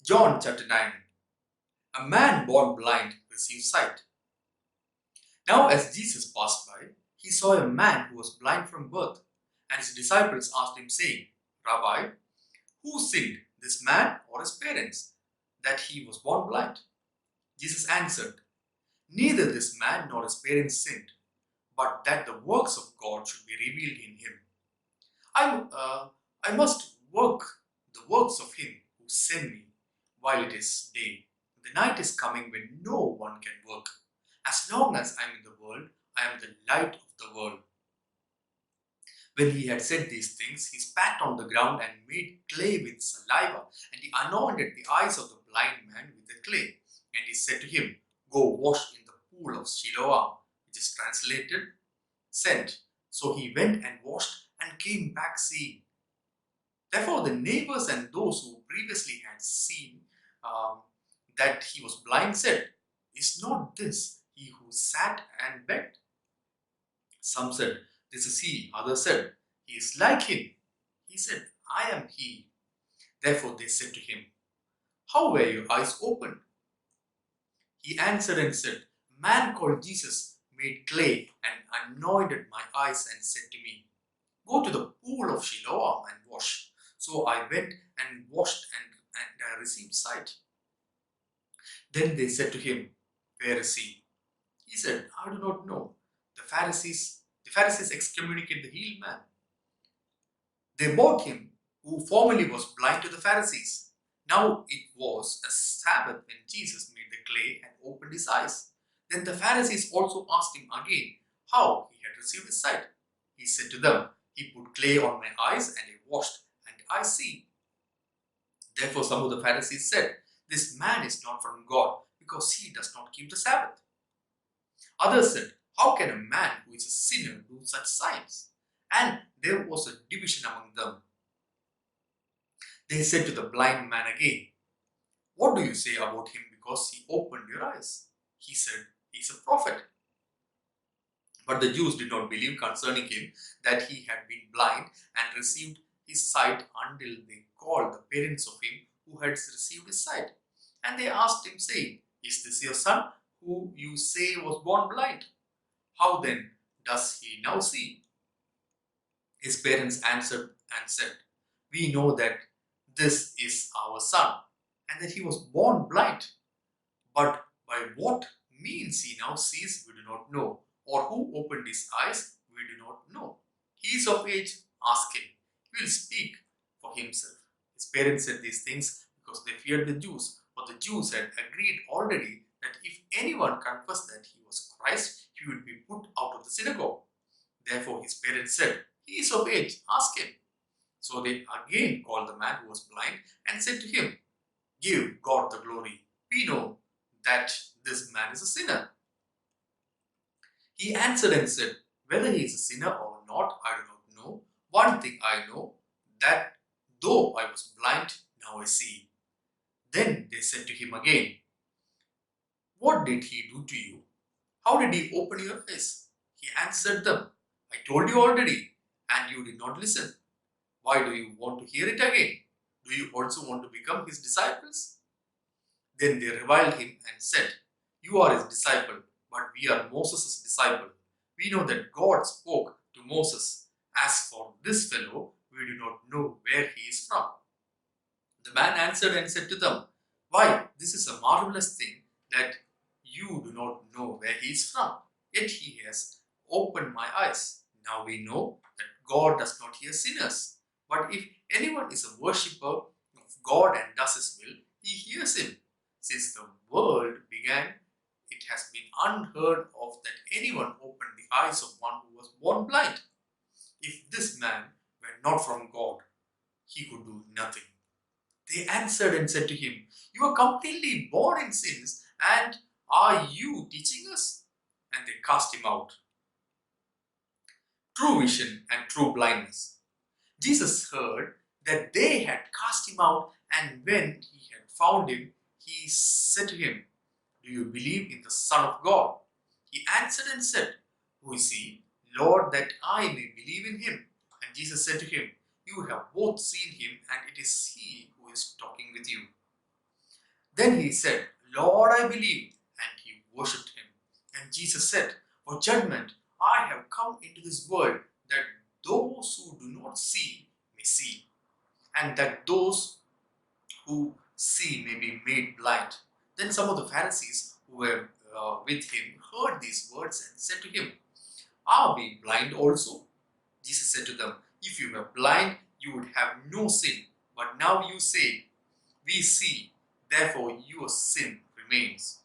John chapter 9. A man born blind received sight. Now as Jesus passed by, he saw a man who was blind from birth, and his disciples asked him, saying, Rabbi, who sinned, this man or his parents, that he was born blind? Jesus answered, neither this man nor his parents sinned, but that the works of God should be revealed in him. I must work the works of him who sent me while it is day. The night is coming when no one can work. As long as I am in the world, I am the light of the world. When he had said these things, he spat on the ground and made clay with saliva, and he anointed the eyes of the blind man with the clay. And he said to him, go wash in the pool of Siloam, which is translated, sent. So he went and washed and came back seeing. Therefore, the neighbors and those who previously had seen that he was blind said, is not this he who sat and begged? Some said, this is he. Others said, he is like him. He said, I am he. Therefore they said to him, how were your eyes opened? He answered and said, a man called Jesus made clay and anointed my eyes and said to me, go to the pool of Siloam and wash. So I went and washed and received sight. Then they said to him, where is he? He said, I do not know. The Pharisees excommunicated the healed man. They brought him, who formerly was blind, to the Pharisees. Now it was a Sabbath when Jesus made the clay and opened his eyes. Then the Pharisees also asked him again how he had received his sight. He said to them, he put clay on my eyes and I washed, and I see. Therefore some of the Pharisees said, this man is not from God, because he does not keep the Sabbath. Others said, how can a man who is a sinner do such signs? And there was a division among them. They said to the blind man again, what do you say about him because he opened your eyes? He said, he is a prophet. But the Jews did not believe concerning him that he had been blind and received his sight until they called the parents of him who had received his sight. And they asked him, saying, is this your son, who you say was born blind? How then does he now see? His parents answered and said, we know that this is our son, and that he was born blind. But by what means he now sees, we do not know, or who opened his eyes, we do not know. He is of age, ask him. He will speak for himself. His parents said these things because they feared the Jews, for the Jews had agreed already that if anyone confessed that he was Christ, he would be put out of the synagogue. Therefore his parents said, he is of age, ask him. So they again called the man who was blind and said to him, give God the glory. We know that this man is a sinner. He answered and said, whether he is a sinner or not, I do not know. One thing I know, that though I was blind, now I see. Then they said to him again, what did he do to you? How did he open your eyes? He answered them, I told you already, and you did not listen. Why do you want to hear it again? Do you also want to become his disciples? Then they reviled him and said, you are his disciple, but we are Moses' disciple. We know that God spoke to Moses. As for this fellow, we do not know where he is from. The man answered and said to them, why, this is a marvelous thing that you do not know where he is from. Yet he has opened my eyes. Now we know that God does not hear sinners. But if anyone is a worshipper of God and does his will, he hears him. Since the world began, it has been unheard of that anyone opened the eyes of one who was born blind. If this man were not from God, he could do nothing. They answered and said to him, you are completely born in sins, and are you teaching us? And they cast him out. True vision and true blindness. Jesus heard that they had cast him out, and when he had found him, he said to him, do you believe in the Son of God? He answered and said, who is he? Lord, that I may believe in him. And Jesus said to him, you have both seen him, and it is he who is talking with you. Then he said, Lord, I believe, and he worshipped him. And Jesus said, For judgment I have come into this world, that those who do not see may see, and that those who see may be made blind. Then some of the Pharisees who were with him heard these words and said to him, Are we blind also? Jesus said to them, If you were blind, you would have no sin. But now you say, We see, therefore your sin remains.